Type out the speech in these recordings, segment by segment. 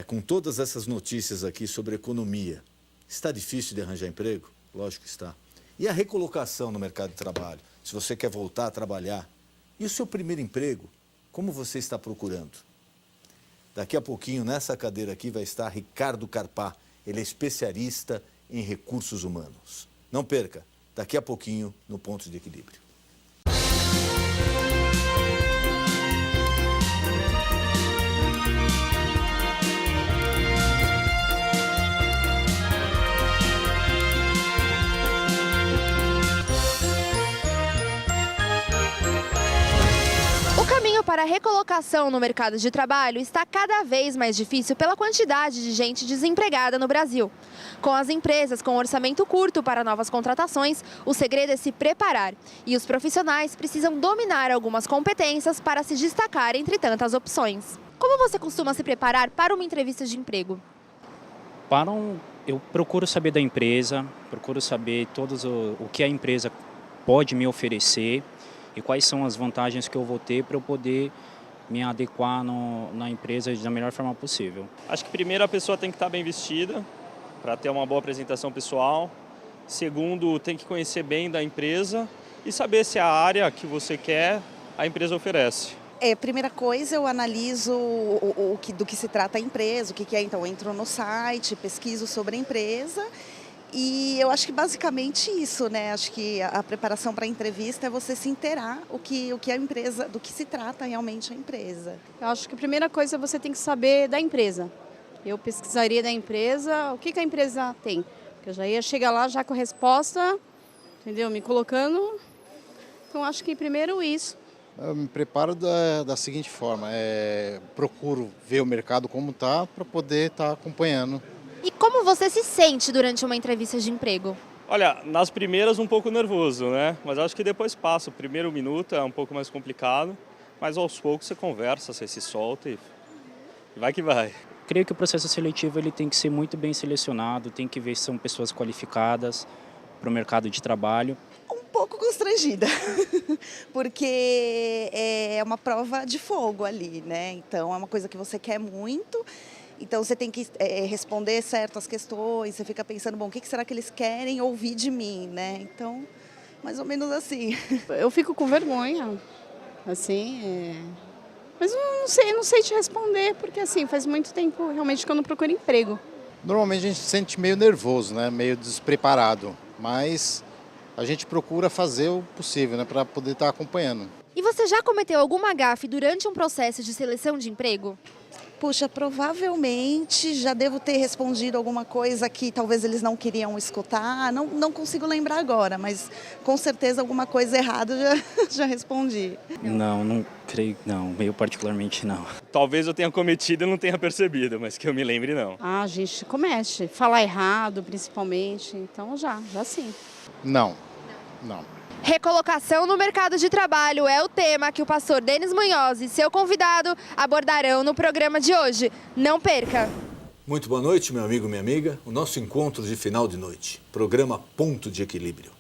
Com todas essas notícias aqui sobre economia, está difícil de arranjar emprego? Lógico que está. E a recolocação no mercado de trabalho? Se você quer voltar a trabalhar. E o seu primeiro emprego? Como você está procurando? Daqui a pouquinho, nessa cadeira aqui, vai estar Ricardo Carpá. Ele é especialista em recursos humanos. Não perca, daqui a pouquinho, no Ponto de Equilíbrio. Para a recolocação no mercado de trabalho está cada vez mais difícil pela quantidade de gente desempregada no Brasil. Com as empresas com orçamento curto para novas contratações, o segredo é se preparar. E os profissionais precisam dominar algumas competências para se destacar entre tantas opções. Como você costuma se preparar para uma entrevista de emprego? Eu procuro saber da empresa, procuro saber o que a empresa pode me oferecer e quais são as vantagens que eu vou ter para eu poder me adequar na empresa da melhor forma possível. Acho que primeiro a pessoa tem que estar bem vestida para ter uma boa apresentação pessoal. Segundo, tem que conhecer bem da empresa e saber se a área que você quer a empresa oferece. Primeira coisa, eu analiso do que se trata a empresa, o que é. Então, eu entro no site, pesquiso sobre a empresa. E eu acho que basicamente isso, né? Acho que a preparação para a entrevista é você se inteirar o que a empresa, do que se trata realmente a empresa. Eu acho que a primeira coisa você tem que saber da empresa. Eu pesquisaria da empresa, o que a empresa tem. Porque eu já ia chegar lá já com a resposta, entendeu? Me colocando. Então acho que primeiro isso. Eu me preparo da seguinte forma, procuro ver o mercado como está para poder estar acompanhando. E como você se sente durante uma entrevista de emprego? Olha, nas primeiras um pouco nervoso, né? Mas acho que depois passa. O primeiro minuto é um pouco mais complicado, mas aos poucos você conversa, você se solta e vai que vai. Creio que o processo seletivo ele tem que ser muito bem selecionado, tem que ver se são pessoas qualificadas para o mercado de trabalho. Um pouco constrangida, porque é uma prova de fogo ali, né? Então é uma coisa que você quer muito. Então você tem que responder certas questões, você fica pensando, bom, o que será que eles querem ouvir de mim, né? Então, mais ou menos assim. Eu fico com vergonha, assim, mas eu não sei te responder, porque assim, faz muito tempo realmente que eu não procuro emprego. Normalmente a gente se sente meio nervoso, né? Meio despreparado, mas a gente procura fazer o possível, né? Para poder estar acompanhando. E você já cometeu alguma gafe durante um processo de seleção de emprego? Puxa, provavelmente já devo ter respondido alguma coisa que talvez eles não queriam escutar. Não consigo lembrar agora, mas com certeza alguma coisa errada já respondi. Não creio, não, meio particularmente não. Talvez eu tenha cometido e não tenha percebido, mas que eu me lembre não. A gente comete, falar errado principalmente, então já sim. Não. Recolocação no mercado de trabalho é o tema que o pastor Denis Munhoz e seu convidado abordarão no programa de hoje. Não perca! Muito boa noite, meu amigo, minha amiga. O nosso encontro de final de noite, programa Ponto de Equilíbrio.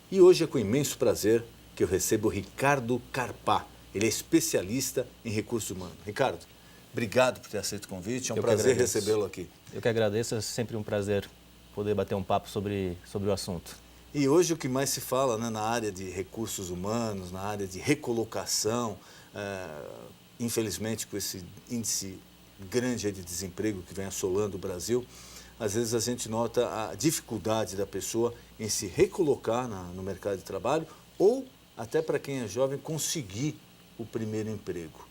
E hoje é com imenso prazer que eu recebo o Ricardo Carpá. Ele é especialista em recursos humanos. Ricardo, obrigado por ter aceito o convite. É um prazer recebê-lo aqui. Eu que agradeço, é sempre um prazer poder bater um papo sobre o assunto. E hoje o que mais se fala, né, na área de recursos humanos, na área de recolocação, infelizmente com esse índice grande de desemprego que vem assolando o Brasil, às vezes a gente nota a dificuldade da pessoa em se recolocar no mercado de trabalho ou até para quem é jovem conseguir o primeiro emprego.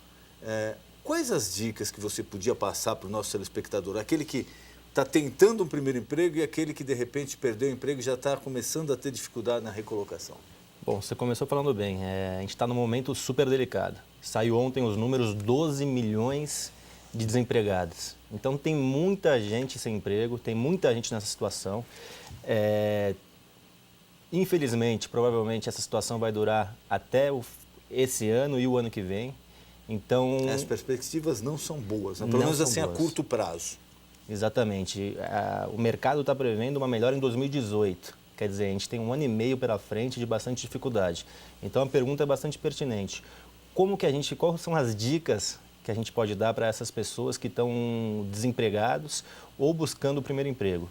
Quais as dicas que você podia passar para o nosso telespectador, aquele que está tentando um primeiro emprego e aquele que de repente perdeu o emprego e já está começando a ter dificuldade na recolocação? Bom, você começou falando bem, a gente está num momento super delicado. Saiu ontem os números, 12 milhões de desempregados. Então tem muita gente sem emprego, tem muita gente nessa situação. Infelizmente, provavelmente essa situação vai durar até esse ano e o ano que vem. Então, as perspectivas não são boas, né? Pelo menos assim boas. A curto prazo. Exatamente. O mercado está prevendo uma melhora em 2018. Quer dizer, a gente tem 1 ano e meio pela frente de bastante dificuldade. Então, a pergunta é bastante pertinente. Quais são as dicas que a gente pode dar para essas pessoas que estão desempregados ou buscando o primeiro emprego?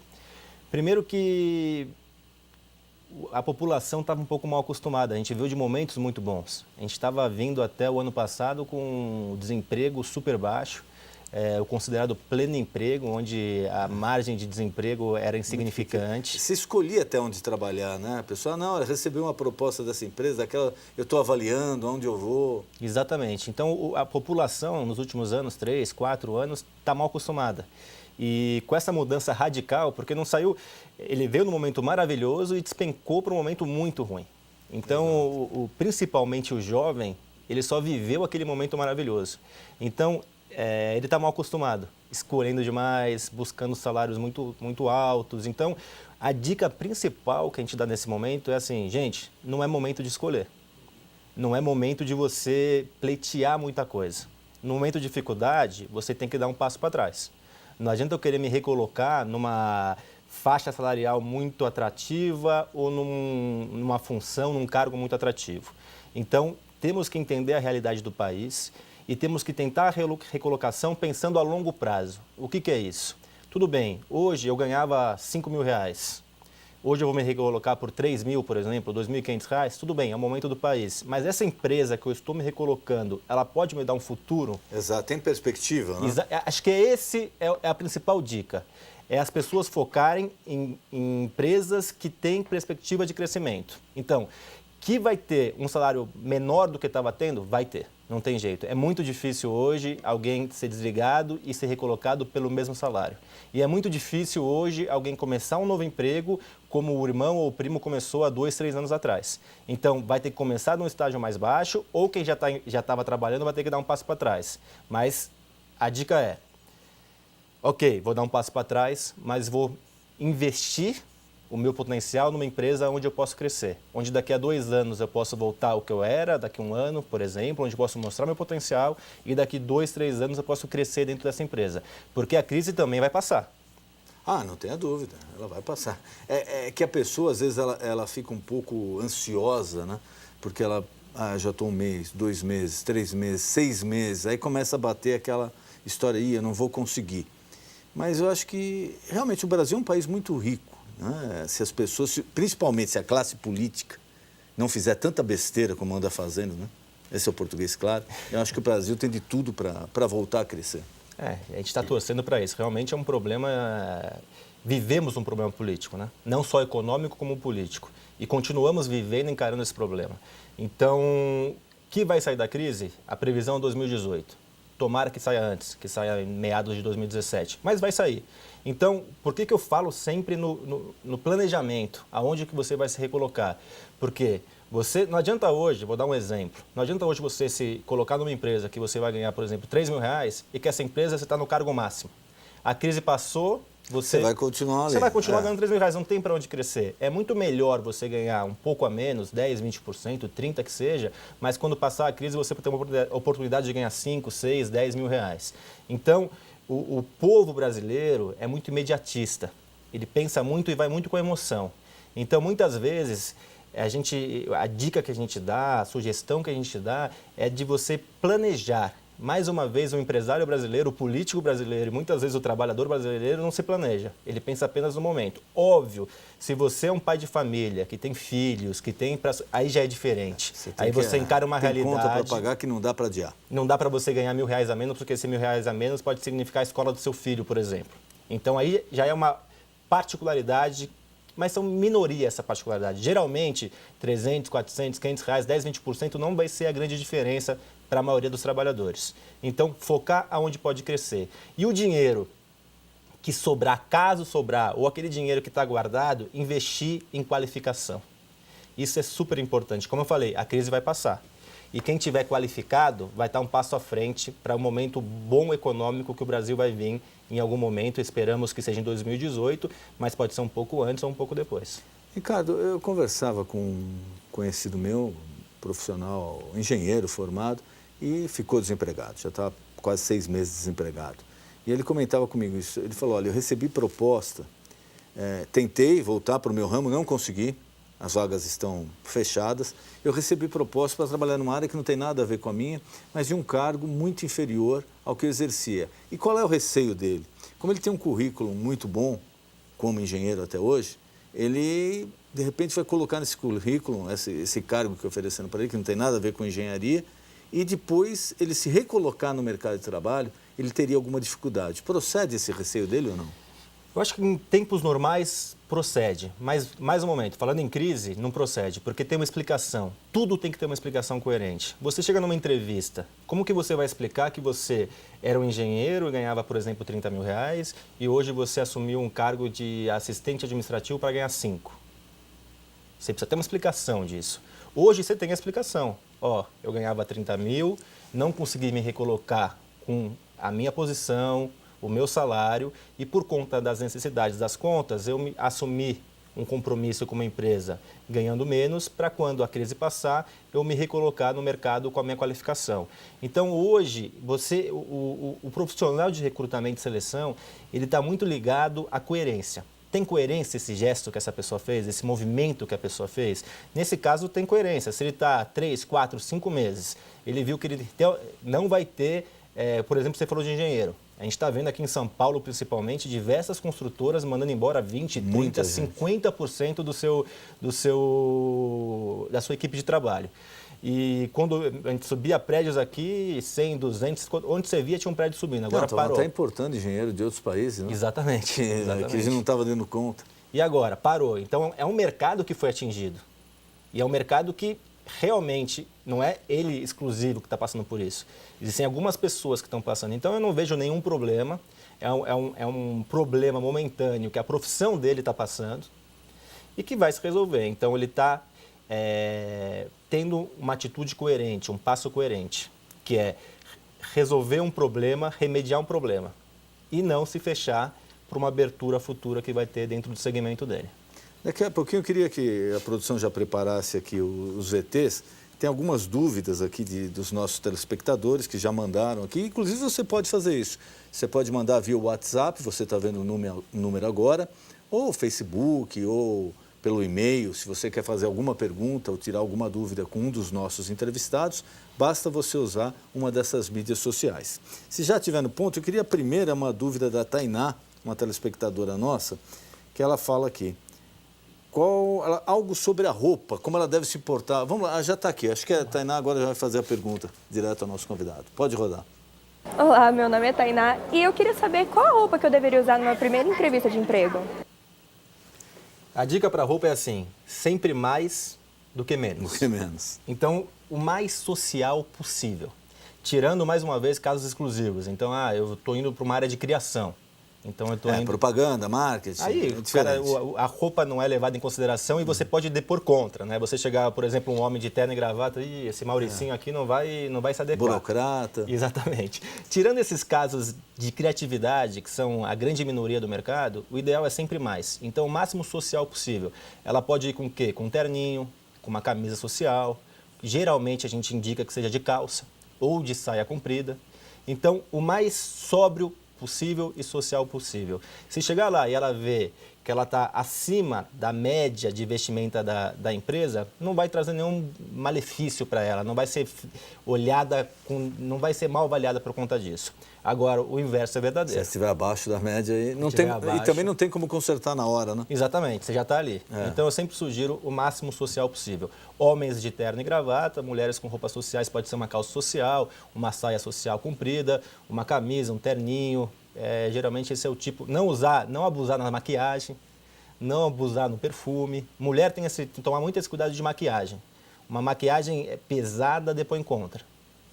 Primeiro que a população estava um pouco mal acostumada, a gente viu de momentos muito bons. A gente estava vindo até o ano passado com desemprego super baixo, o considerado pleno emprego, onde a margem de desemprego era insignificante. Você escolhia até onde trabalhar, né? A pessoa, não, ela recebeu uma proposta dessa empresa, daquela, eu estou avaliando onde eu vou. Exatamente. Então, a população, nos últimos anos, 3, 4 anos, está mal acostumada. E com essa mudança radical, porque não saiu, ele veio num momento maravilhoso e despencou para um momento muito ruim. Então, principalmente o jovem, ele só viveu aquele momento maravilhoso. Então, ele está mal acostumado, escolhendo demais, buscando salários muito, muito altos. Então, a dica principal que a gente dá nesse momento é assim, gente, não é momento de escolher. Não é momento de você pleitear muita coisa. No momento de dificuldade, você tem que dar um passo para trás. Não adianta eu querer me recolocar numa faixa salarial muito atrativa ou numa função, num cargo muito atrativo. Então, temos que entender a realidade do país e temos que tentar a recolocação pensando a longo prazo. O que é isso? Tudo bem, hoje eu ganhava R$5.000. Hoje eu vou me recolocar por 3 mil, por exemplo, R$2.500, tudo bem, é o momento do país. Mas essa empresa que eu estou me recolocando, ela pode me dar um futuro? Exato, tem perspectiva, né? Acho que esse é a principal dica. É as pessoas focarem em empresas que têm perspectiva de crescimento. Então, que vai ter um salário menor do que estava tendo? Vai ter, não tem jeito. É muito difícil hoje alguém ser desligado e ser recolocado pelo mesmo salário. E é muito difícil hoje alguém começar um novo emprego como o irmão ou o primo começou há 2, 3 anos atrás. Então, vai ter que começar num estágio mais baixo ou quem já estava trabalhando vai ter que dar um passo para trás. Mas a dica é, ok, vou dar um passo para trás, mas vou investir o meu potencial numa empresa onde eu posso crescer. Onde daqui a 2 anos eu posso voltar ao que eu era, daqui a 1 ano, por exemplo, onde eu posso mostrar meu potencial e daqui 2, 3 anos eu posso crescer dentro dessa empresa. Porque a crise também vai passar. Ah, não tenha dúvida, ela vai passar. É que a pessoa, às vezes, ela fica um pouco ansiosa, né? Porque ela, já estou 1 mês, 2 meses, 3 meses, 6 meses, aí começa a bater aquela história aí, eu não vou conseguir. Mas eu acho que, realmente, o Brasil é um país muito rico, né? Se as pessoas, principalmente se a classe política, não fizer tanta besteira como anda fazendo, né? Esse é o português, claro. Eu acho que o Brasil tem de tudo para voltar a crescer. A gente está torcendo para isso. Realmente é um problema, vivemos um problema político, né? Não só econômico como político. E continuamos vivendo e encarando esse problema. Então, o que vai sair da crise? A previsão é 2018. Tomara que saia antes, que saia em meados de 2017. Mas vai sair. Então, por que eu falo sempre no planejamento? Aonde que você vai se recolocar? Porque não adianta hoje, vou dar um exemplo, não adianta hoje você se colocar numa empresa que você vai ganhar, por exemplo, R$3.000 e que essa empresa você está no cargo máximo. A crise passou, você vai continuar ali. Você vai continuar ganhando R$3.000, não tem para onde crescer. É muito melhor você ganhar um pouco a menos, 10%, 20%, 30% que seja, mas quando passar a crise você vai ter uma oportunidade de ganhar 5, 6, 10 mil reais. Então, o povo brasileiro é muito imediatista. Ele pensa muito e vai muito com emoção. Então, muitas vezes, a dica que a gente dá, a sugestão que a gente dá é de você planejar. Mais uma vez, o empresário brasileiro, o político brasileiro e muitas vezes o trabalhador brasileiro não se planeja. Ele pensa apenas no momento. Óbvio, se você é um pai de família, que tem filhos, aí já é diferente. Aí você encara uma realidade. Tem conta para pagar que não dá para adiar. Não dá para você ganhar R$1.000 a menos, porque esse R$1.000 a menos pode significar a escola do seu filho, por exemplo. Então aí já é uma particularidade, mas são minoria essa particularidade. Geralmente, 300, 400, R$500, 10, 20% não vai ser a grande diferença para a maioria dos trabalhadores. Então, focar aonde pode crescer. E o dinheiro que sobrar, caso sobrar, ou aquele dinheiro que está guardado, investir em qualificação. Isso é super importante. Como eu falei, a crise vai passar. E quem tiver qualificado vai estar um passo à frente para um momento bom econômico que o Brasil vai vir em algum momento. Esperamos que seja em 2018, mas pode ser um pouco antes ou um pouco depois. Ricardo, eu conversava com um conhecido meu, profissional, engenheiro formado, e ficou desempregado. Já estava quase 6 meses desempregado. E ele comentava comigo isso. Ele falou, olha, eu recebi proposta, tentei voltar para o meu ramo, não consegui. as vagas estão fechadas. Eu recebi proposta para trabalhar numa área que não tem nada a ver com a minha, mas de um cargo muito inferior ao que eu exercia. E qual é o receio dele? Como ele tem um currículo muito bom, como engenheiro até hoje, ele, de repente, vai colocar nesse currículo, esse cargo que eu oferecendo para ele, que não tem nada a ver com engenharia, e depois ele se recolocar no mercado de trabalho, ele teria alguma dificuldade. Procede esse receio dele ou não? Eu acho que em tempos normais procede, mas mais um momento, falando em crise, não procede, porque tem uma explicação. Tudo tem que ter uma explicação coerente. Você chega numa entrevista, como que você vai explicar que você era um engenheiro e ganhava, por exemplo, 30 mil reais e hoje você assumiu um cargo de assistente administrativo para ganhar 5? Você precisa ter uma explicação disso. Hoje você tem a explicação. Ó, eu ganhava 30 mil, não consegui me recolocar com a minha posição, o meu salário, e por conta das necessidades das contas, eu assumi um compromisso com uma empresa ganhando menos para quando a crise passar, eu me recolocar no mercado com a minha qualificação. Então, hoje, o profissional de recrutamento e seleção, ele está muito ligado à coerência. Tem coerência esse gesto que essa pessoa fez, esse movimento que a pessoa fez? Nesse caso, tem coerência. Se ele está 3, 4, 5 meses, ele viu que ele não vai ter, por exemplo, você falou de engenheiro. A gente está vendo aqui em São Paulo, principalmente, diversas construtoras mandando embora 20%, 30%, 50% da sua equipe de trabalho. E quando a gente subia prédios aqui, 100, 200, onde você via tinha um prédio subindo, agora parou. Está importando engenheiro de outros países, não? Exatamente. Que a gente não estava dando conta. E agora, parou. Então, é um mercado que foi atingido. E é um mercado que realmente não é ele exclusivo que está passando por isso. Existem algumas pessoas que estão passando. Então, eu não vejo nenhum problema. É um problema momentâneo que a profissão dele está passando e que vai se resolver. Então, ele está tendo uma atitude coerente, um passo coerente, que é resolver um problema, remediar um problema e não se fechar para uma abertura futura que vai ter dentro do segmento dele. Daqui a pouquinho eu queria que a produção já preparasse aqui os VTs. Tem algumas dúvidas aqui dos nossos telespectadores que já mandaram aqui. Inclusive, você pode fazer isso. Você pode mandar via WhatsApp, você está vendo o número agora, ou Facebook, ou pelo e-mail. Se você quer fazer alguma pergunta ou tirar alguma dúvida com um dos nossos entrevistados, basta você usar uma dessas mídias sociais. Se já estiver no ponto, eu queria primeiro uma dúvida da Tainá, uma telespectadora nossa, que ela fala aqui. Algo sobre a roupa, como ela deve se portar. Vamos lá, já está aqui. Acho que a Tainá agora já vai fazer a pergunta direto ao nosso convidado. Pode rodar. Olá, meu nome é Tainá e eu queria saber qual a roupa que eu deveria usar numa primeira entrevista de emprego. A dica para a roupa é assim, sempre mais do que menos. Do que menos. Então, o mais social possível. Tirando, mais uma vez, casos exclusivos. Então, eu estou indo para uma área de criação. Então, eu estou indo... propaganda, marketing. Aí, a roupa não é levada em consideração e você pode depor contra, né? Você chegar, por exemplo, um homem de terno e gravata, esse Mauricinho aqui não vai se adequar. Burocrata. Exatamente. Tirando esses casos de criatividade, que são a grande minoria do mercado, o ideal é sempre mais. Então, o máximo social possível. Ela pode ir com o quê? Com um terninho, com uma camisa social. Geralmente, a gente indica que seja de calça ou de saia comprida. Então, o mais sóbrio possível e social possível. Se chegar lá e ela ver que ela está acima da média de vestimenta da empresa, não vai trazer nenhum malefício para ela, não vai ser não vai ser mal avaliada por conta disso. Agora, o inverso é verdadeiro. Se estiver abaixo da média, e também não tem como consertar na hora, né? Exatamente, você já está ali. Então, eu sempre sugiro o máximo social possível. Homens de terno e gravata, mulheres com roupas sociais, pode ser uma calça social, uma saia social comprida, uma camisa, um terninho. Geralmente esse é o tipo. Não abusar na maquiagem, não abusar no perfume. Mulher tem que tomar muito esse cuidado de maquiagem. Uma maquiagem pesada, depois encontra.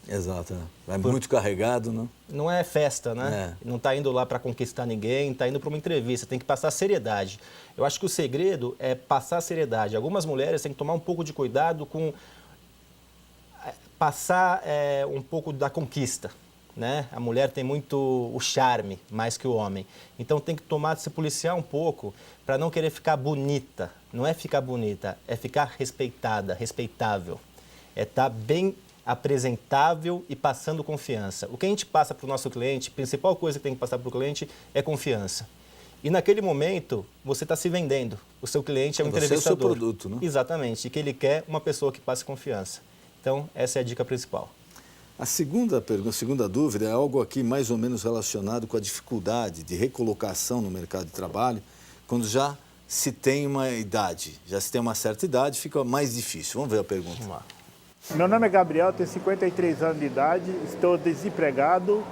Exato. Vai muito carregado, não? Não é festa, né? Não está indo lá para conquistar ninguém, está indo para uma entrevista, tem que passar seriedade. Eu acho que o segredo é passar seriedade. Algumas mulheres têm que tomar um pouco de cuidado com passar um pouco da conquista, né? A mulher tem muito o charme, mais que o homem. Então tem que se policiar um pouco para não querer ficar bonita. Não é ficar bonita, é ficar respeitada, respeitável. É estar bem apresentável e passando confiança. O que a gente passa para o nosso cliente, a principal coisa que tem que passar para o cliente é confiança. E naquele momento, você está se vendendo. O seu cliente é um Você é o entrevistador. seu produto, né? Exatamente. E que ele quer uma pessoa que passe confiança. Então, essa é a dica principal. A segunda pergunta, a segunda dúvida é algo aqui mais ou menos relacionado com a dificuldade de recolocação no mercado de trabalho, quando já se tem uma idade, já se tem uma certa idade, fica mais difícil. Vamos ver a pergunta. Vamos lá. Meu nome é Gabriel, tenho 53 anos de idade, estou desempregado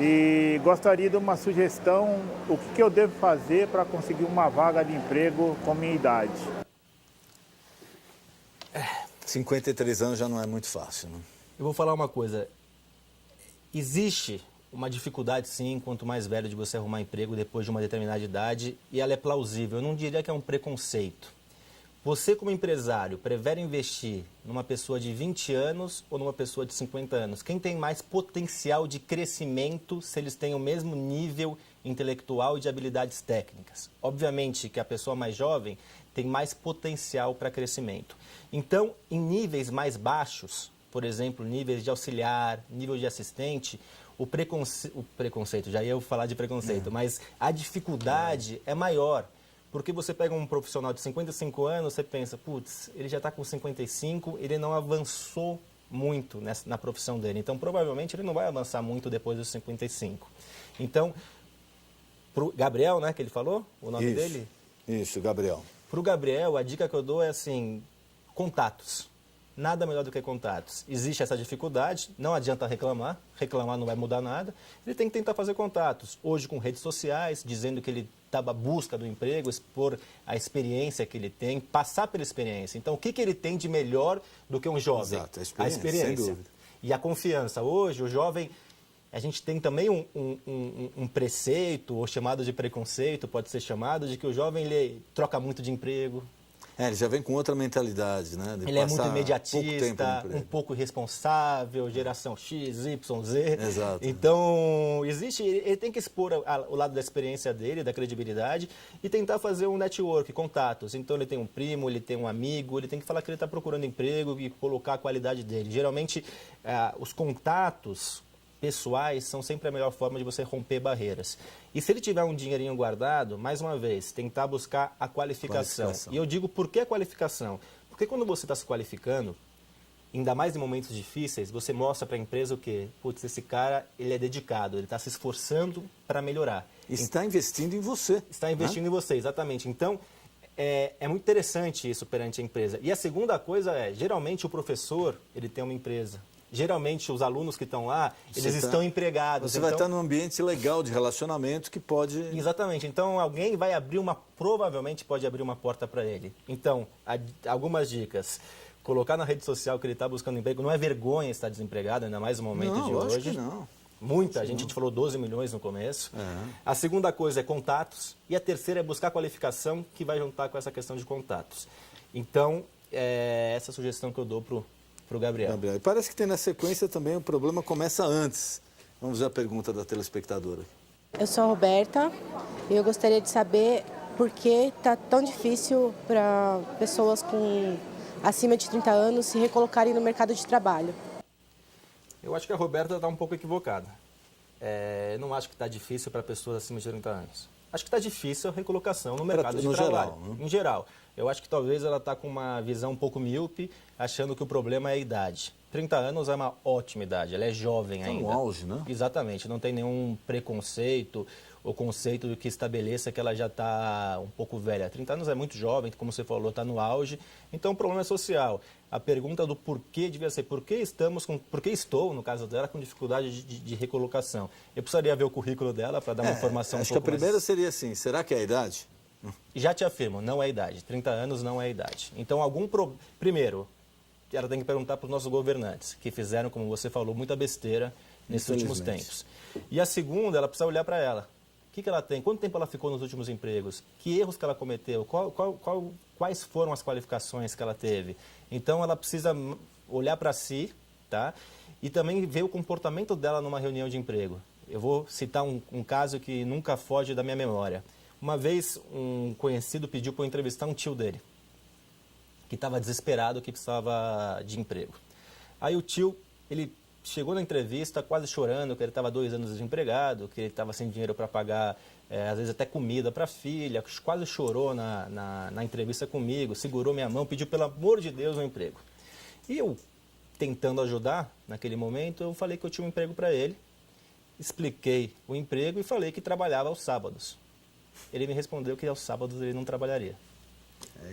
e gostaria de uma sugestão, o que eu devo fazer para conseguir uma vaga de emprego com minha idade? 53 anos já não é muito fácil, né? Eu vou falar uma coisa. Existe uma dificuldade, sim, quanto mais velho de você arrumar emprego depois de uma determinada idade, e ela é plausível. Eu não diria que é um preconceito. Você, como empresário, prefere investir numa pessoa de 20 anos ou numa pessoa de 50 anos? Quem tem mais potencial de crescimento se eles têm o mesmo nível intelectual e de habilidades técnicas? Obviamente que a pessoa mais jovem tem mais potencial para crescimento. Então, em níveis mais baixos, por exemplo, níveis de auxiliar, nível de assistente, o preconceito, já ia falar de preconceito, mas a dificuldade é maior. Porque você pega um profissional de 55 anos, você pensa, putz, ele já está com 55, ele não avançou muito na profissão dele. Então, provavelmente, ele não vai avançar muito depois dos 55. Então, pro Gabriel, né, que ele falou, o nome dele? Isso, Gabriel. Para o Gabriel, a dica que eu dou é assim, contatos. Nada melhor do que contatos. Existe essa dificuldade, não adianta reclamar não vai mudar nada. Ele tem que tentar fazer contatos. Hoje com redes sociais, dizendo que ele está à busca do emprego, expor a experiência que ele tem, passar pela experiência. Então, o que ele tem de melhor do que um jovem? Exato, a sem experiência. dúvida. E a confiança. Hoje, o jovem, a gente tem também um preceito, ou chamado de preconceito, pode ser chamado, de que o jovem ele troca muito de emprego. Ele já vem com outra mentalidade, né? Ele é muito imediatista, um pouco irresponsável, geração X, Y, Z. Exato. Então, ele tem que expor o lado da experiência dele, da credibilidade, e tentar fazer um network, contatos. Então, ele tem um primo, ele tem um amigo, ele tem que falar que ele está procurando emprego e colocar a qualidade dele. Geralmente, os contatos pessoais são sempre a melhor forma de você romper barreiras. E se ele tiver um dinheirinho guardado, mais uma vez, tentar buscar a qualificação. E eu digo, por que a qualificação? Porque quando você está se qualificando, ainda mais em momentos difíceis, você mostra para a empresa o quê? Putz, esse cara, ele é dedicado, ele está se esforçando para melhorar. Está investindo em você. Está investindo em você, exatamente. Então, é muito interessante isso perante a empresa. E a segunda coisa é, geralmente o professor, ele tem uma empresa. Geralmente, os alunos que estão lá, eles estão empregados. Você vai estar num ambiente legal de relacionamento que pode... Exatamente. Então, alguém vai provavelmente pode abrir uma porta para ele. Então, algumas dicas. Colocar na rede social que ele está buscando emprego. Não é vergonha estar desempregado, ainda mais no momento de hoje. Que não. Muita gente, a gente falou 12 milhões no começo. A segunda coisa é contatos. E a terceira é buscar qualificação, que vai juntar com essa questão de contatos. Então, essa sugestão que eu dou para o Gabriel. E parece que tem na sequência também o problema começa antes. Vamos ver a pergunta da telespectadora. Eu sou a Roberta e eu gostaria de saber por que está tão difícil para pessoas com acima de 30 anos se recolocarem no mercado de trabalho. Eu acho que a Roberta está um pouco equivocada. Eu não acho que está difícil para pessoas acima de 30 anos. Acho que está difícil a recolocação no mercado de trabalho. Geral, né? Em geral. Eu acho que talvez ela está com uma visão um pouco míope, achando que o problema é a idade. 30 anos é uma ótima idade, ela é jovem ainda. No auge, né? Exatamente, não tem nenhum preconceito ou conceito que estabeleça que ela já está um pouco velha. 30 anos é muito jovem, como você falou, está no auge, então o problema é social. A pergunta do porquê devia ser por que estou, no caso dela, com dificuldade de recolocação. Eu precisaria ver o currículo dela para dar uma informação um pouco mais... Acho que a primeira seria assim, será que é a idade? Já te afirmo, não é a idade. 30 anos não é a idade. Então, primeiro, ela tem que perguntar para os nossos governantes, que fizeram, como você falou, muita besteira nesses últimos tempos. E a segunda, ela precisa olhar para ela. O que ela tem? Quanto tempo ela ficou nos últimos empregos? Que erros que ela cometeu? Quais foram as qualificações que ela teve? Então, ela precisa olhar para si, tá? E também ver o comportamento dela numa reunião de emprego. Eu vou citar um caso que nunca foge da minha memória. Uma vez, um conhecido pediu para eu entrevistar um tio dele, que estava desesperado, que precisava de emprego. Aí o tio, ele chegou na entrevista quase chorando, que ele estava 2 anos desempregado, que ele estava sem dinheiro para pagar, às vezes até comida para a filha, quase chorou na entrevista comigo, segurou minha mão, pediu pelo amor de Deus um emprego. E eu, tentando ajudar naquele momento, eu falei que eu tinha um emprego para ele, expliquei o emprego e falei que trabalhava aos sábados. Ele me respondeu que aos sábados ele não trabalharia.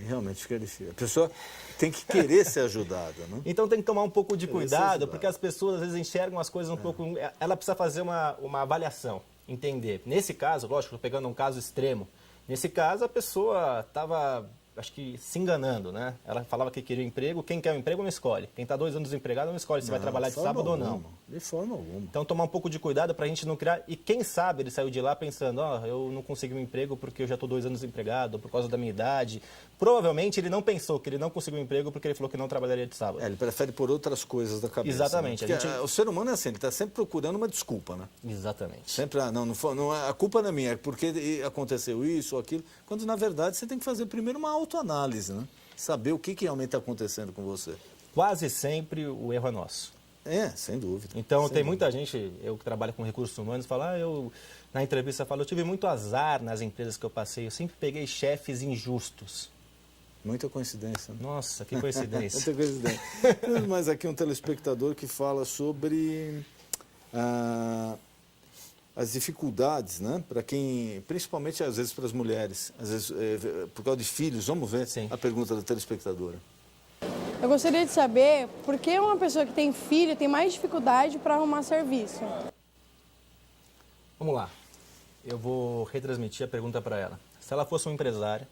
Realmente fica difícil. A pessoa tem que querer ser ajudada, né? Então tem que tomar um pouco de cuidado, porque as pessoas às vezes enxergam as coisas um pouco... Ela precisa fazer uma avaliação, entender. Nesse caso, lógico, estou pegando um caso extremo. Nesse caso, a pessoa estava, acho que, se enganando, né? Ela falava que queria um emprego. Quem quer um emprego não escolhe. Quem está 2 anos desempregado não escolhe se vai trabalhar de sábado ou não. De forma alguma. Então tomar um pouco de cuidado para a gente não criar... E quem sabe ele saiu de lá pensando, eu não consegui um emprego porque eu já estou 2 anos desempregado, ou por causa da minha idade. Provavelmente ele não pensou que ele não conseguiu um emprego porque ele falou que não trabalharia de sábado. Ele prefere pôr outras coisas na cabeça. Exatamente. Né? O ser humano é assim, ele está sempre procurando uma desculpa, né? Exatamente. Sempre, a culpa não é minha, é porque aconteceu isso ou aquilo. Quando, na verdade, você tem que fazer primeiro uma autoanálise, né? Saber o que realmente está acontecendo com você. Quase sempre o erro é nosso. Sem dúvida. Então, tem muita gente, eu que trabalho com recursos humanos, fala, na entrevista falo, eu tive muito azar nas empresas que eu passei, eu sempre peguei chefes injustos. Muita coincidência. Né? Nossa, que coincidência. Muita coincidência. Temos mais aqui um telespectador que fala sobre as dificuldades, né? Para quem, principalmente às vezes para as mulheres, às vezes por causa de filhos. Vamos ver a pergunta da telespectadora. Eu gostaria de saber por que uma pessoa que tem filho tem mais dificuldade para arrumar serviço. Vamos lá. Eu vou retransmitir a pergunta para ela. Se ela fosse uma empresária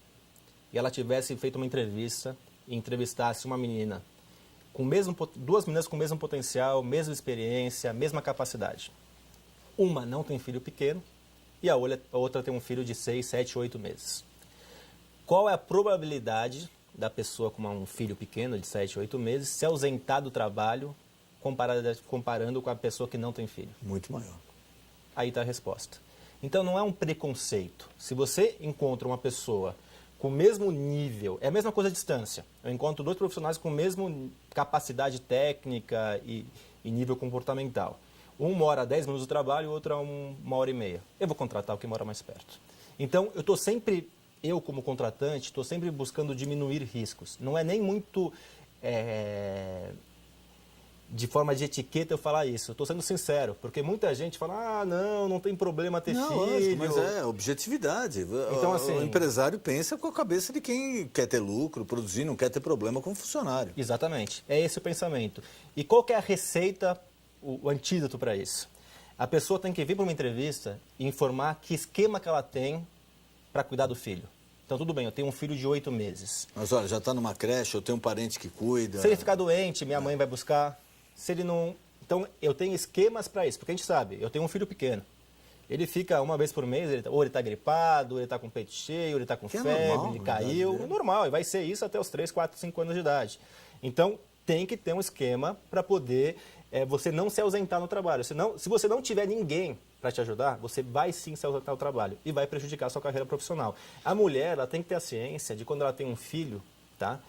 e ela tivesse feito uma entrevista e entrevistasse uma menina, duas meninas com o mesmo potencial, mesma experiência, mesma capacidade. Uma não tem filho pequeno e a outra tem um filho de 6, 7, 8 meses. Qual é a probabilidade da pessoa com um filho pequeno de 7, 8 meses se ausentar do trabalho comparando com a pessoa que não tem filho? Muito maior. Aí está a resposta. Então não é um preconceito. Se você encontra uma pessoa com o mesmo nível, é a mesma coisa a distância. Eu encontro 2 profissionais com a mesma capacidade técnica e nível comportamental. Um mora a 10 minutos do trabalho e o outro a 1h30. Eu vou contratar o que mora mais perto. Então eu como contratante, estou sempre buscando diminuir riscos. Não é nem muito de forma de etiqueta eu falar isso. Eu estou sendo sincero, porque muita gente fala, não tem problema ter filho. Lógico, mas é objetividade. Então, assim, o empresário pensa com a cabeça de quem quer ter lucro, produzir, não quer ter problema com o funcionário. Exatamente, é esse o pensamento. E qual que é a receita, o antídoto para isso? A pessoa tem que vir para uma entrevista e informar que esquema que ela tem para cuidar do filho. Então, tudo bem, eu tenho um filho de 8 meses. Mas, olha, já está numa creche, eu tenho um parente que cuida. Se ele ficar doente, minha mãe vai buscar. Se ele não... Então, eu tenho esquemas para isso, porque a gente sabe, eu tenho um filho pequeno. Ele fica uma vez por mês, ou ele está gripado, ou ele está com o peito cheio, ou ele está com febre, normal, ele caiu. É normal, e vai ser isso até os 3, 4, 5 anos de idade. Então, tem que ter um esquema para poder você não se ausentar no trabalho. Senão, se você não tiver ninguém para te ajudar, você vai sim se ausentar no trabalho e vai prejudicar a sua carreira profissional. A mulher, ela tem que ter a ciência de quando ela tem um filho, tá?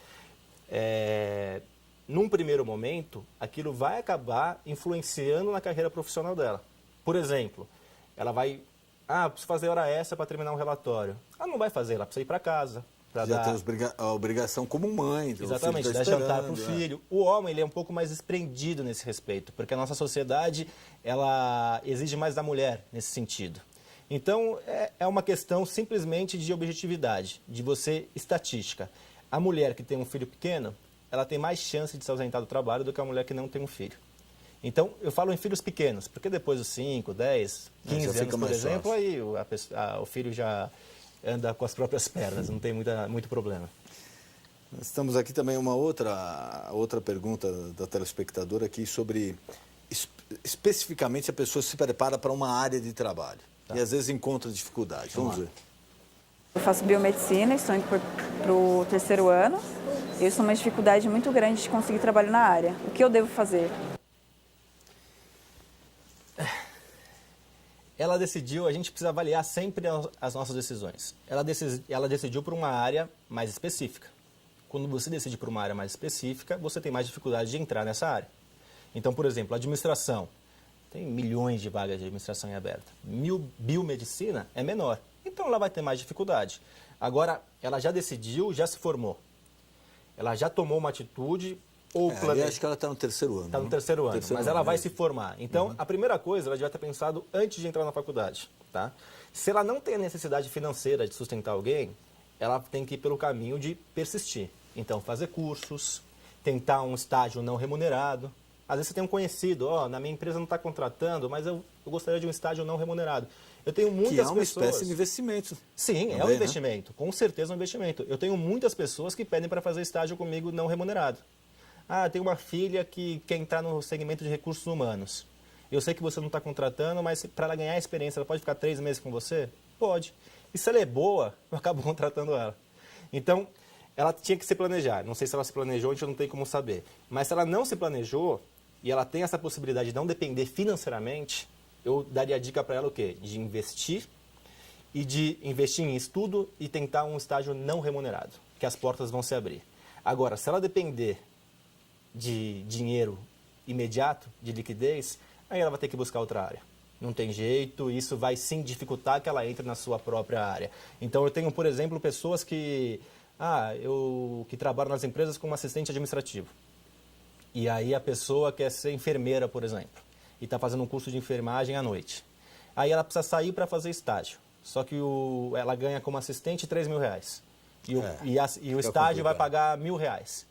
Num primeiro momento, aquilo vai acabar influenciando na carreira profissional dela. Por exemplo, ela vai... preciso fazer hora extra para terminar um relatório. Ela não vai fazer, ela precisa ir para casa. Já tem a obrigação como mãe. Exatamente, dar jantar para o filho. O homem ele é um pouco mais desprendido nesse respeito, porque a nossa sociedade ela exige mais da mulher nesse sentido. Então, é uma questão simplesmente de objetividade, de você estatística. A mulher que tem um filho pequeno, ela tem mais chance de se ausentar do trabalho do que a mulher que não tem um filho. Então, eu falo em filhos pequenos, porque depois dos 5, 10, 15 anos, por exemplo, aí o filho já anda com as próprias pernas, não tem muito problema. Estamos aqui também uma outra pergunta da telespectadora aqui sobre, especificamente, a pessoa se prepara para uma área de trabalho e às vezes encontra dificuldade. Vamos ver. Eu faço biomedicina, estou indo para o 3º ano. Eu sou uma dificuldade muito grande de conseguir trabalho na área. O que eu devo fazer? Ela decidiu, a gente precisa avaliar sempre as nossas decisões. Ela decidiu por uma área mais específica. Quando você decide por uma área mais específica, você tem mais dificuldade de entrar nessa área. Então, por exemplo, administração. Tem milhões de vagas de administração em aberta. Biomedicina é menor. Então, ela vai ter mais dificuldade. Agora, ela já decidiu, já se formou. Ela já tomou uma atitude ou planejou. Acho que ela está no terceiro ano. Está no terceiro ano, mas ela vai se formar. Então, a primeira coisa, ela já ter pensado antes de entrar na faculdade. Tá? Se ela não tem a necessidade financeira de sustentar alguém, ela tem que ir pelo caminho de persistir. Então, fazer cursos, tentar um estágio não remunerado. Às vezes você tem um conhecido, na minha empresa não está contratando, mas eu gostaria de um estágio não remunerado. Eu tenho muitas pessoas... Que é uma espécie de investimento. Sim, também, é um investimento, com certeza é um investimento. Eu tenho muitas pessoas que pedem para fazer estágio comigo não remunerado. Tem uma filha que quer entrar no segmento de recursos humanos. Eu sei que você não está contratando, mas para ela ganhar experiência, ela pode ficar 3 meses com você? Pode. E se ela é boa, eu acabo contratando ela. Então, ela tinha que se planejar. Não sei se ela se planejou, a gente não tem como saber. Mas se ela não se planejou e ela tem essa possibilidade de não depender financeiramente, eu daria a dica para ela o quê? De investir e de investir em estudo e tentar um estágio não remunerado, que as portas vão se abrir. Agora, se ela depender de dinheiro imediato, de liquidez, aí ela vai ter que buscar outra área. Não tem jeito, isso vai sim dificultar que ela entre na sua própria área. Então eu tenho, por exemplo, pessoas que trabalham nas empresas como assistente administrativo. E aí a pessoa quer ser enfermeira, por exemplo, e está fazendo um curso de enfermagem à noite. Aí ela precisa sair para fazer estágio. Só que ela ganha como assistente R$3.000. E o estágio vai pagar R$1.000.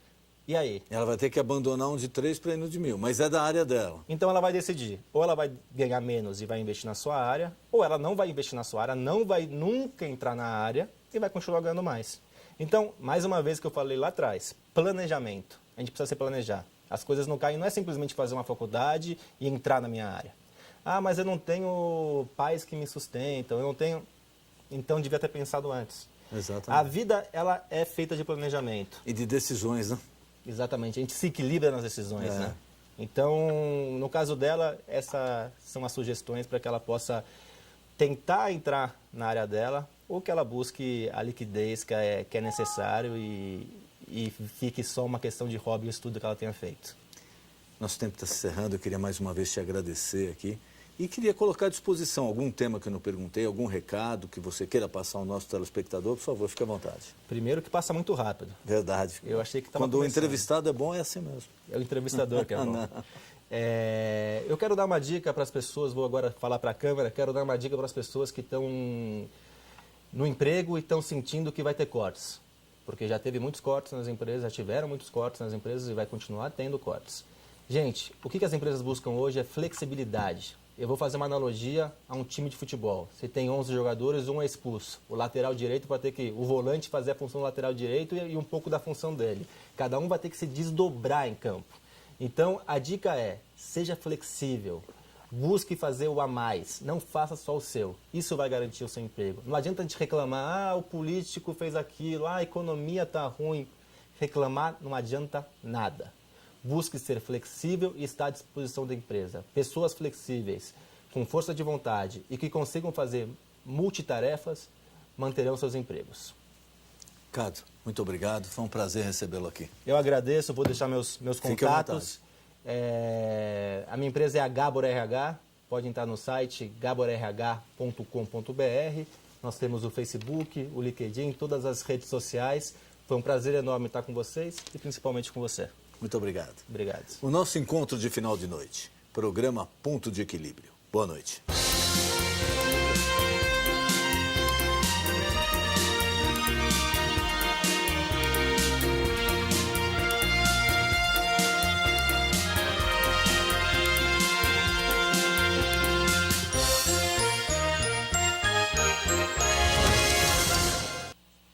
E aí? Ela vai ter que abandonar um de 3 para ir no de 1.000, mas é da área dela. Então ela vai decidir, ou ela vai ganhar menos e vai investir na sua área, ou ela não vai investir na sua área, não vai nunca entrar na área e vai continuar ganhando mais. Então, mais uma vez que eu falei lá atrás, planejamento. A gente precisa se planejar. As coisas não caem, não é simplesmente fazer uma faculdade e entrar na minha área. Mas eu não tenho pais que me sustentam, eu não tenho... Então devia ter pensado antes. Exatamente. A vida, ela é feita de planejamento. E de decisões, né? Exatamente, a gente se equilibra nas decisões, né? Então, no caso dela, essas são as sugestões para que ela possa tentar entrar na área dela ou que ela busque a liquidez que é necessário e fique só uma questão de hobby e estudo que ela tenha feito. Nosso tempo está se encerrando, eu queria mais uma vez te agradecer aqui e queria colocar à disposição algum tema que eu não perguntei, algum recado que você queira passar ao nosso telespectador, por favor, fique à vontade. Primeiro que passa muito rápido. Verdade. Eu achei que estava Quando o entrevistado é bom, é assim mesmo. É o entrevistador que é bom. Eu quero dar uma dica para as pessoas, vou agora falar para a câmera, quero dar uma dica para as pessoas que estão no emprego e estão sentindo que vai ter cortes. Porque já teve muitos cortes nas empresas, já tiveram muitos cortes nas empresas e vai continuar tendo cortes. Gente, o que as empresas buscam hoje é flexibilidade. Eu vou fazer uma analogia a um time de futebol. Você tem 11 jogadores, um é expulso. O lateral direito vai ter que, o volante fazer a função do lateral direito e um pouco da função dele. Cada um vai ter que se desdobrar em campo. Então, a dica é, seja flexível. Busque fazer o a mais, não faça só o seu. Isso vai garantir o seu emprego. Não adianta a gente reclamar, o político fez aquilo, a economia está ruim. Reclamar não adianta nada. Busque ser flexível e estar à disposição da empresa. Pessoas flexíveis, com força de vontade e que consigam fazer multitarefas, manterão seus empregos. Cado, muito obrigado. Foi um prazer recebê-lo aqui. Eu agradeço, vou deixar meus contatos. A minha empresa é a Gabor RH, pode entrar no site gaborrh.com.br. Nós temos o Facebook, o LinkedIn, todas as redes sociais. Foi um prazer enorme estar com vocês e principalmente com você. Muito obrigado. Obrigado. O nosso encontro de final de noite, programa Ponto de Equilíbrio. Boa noite.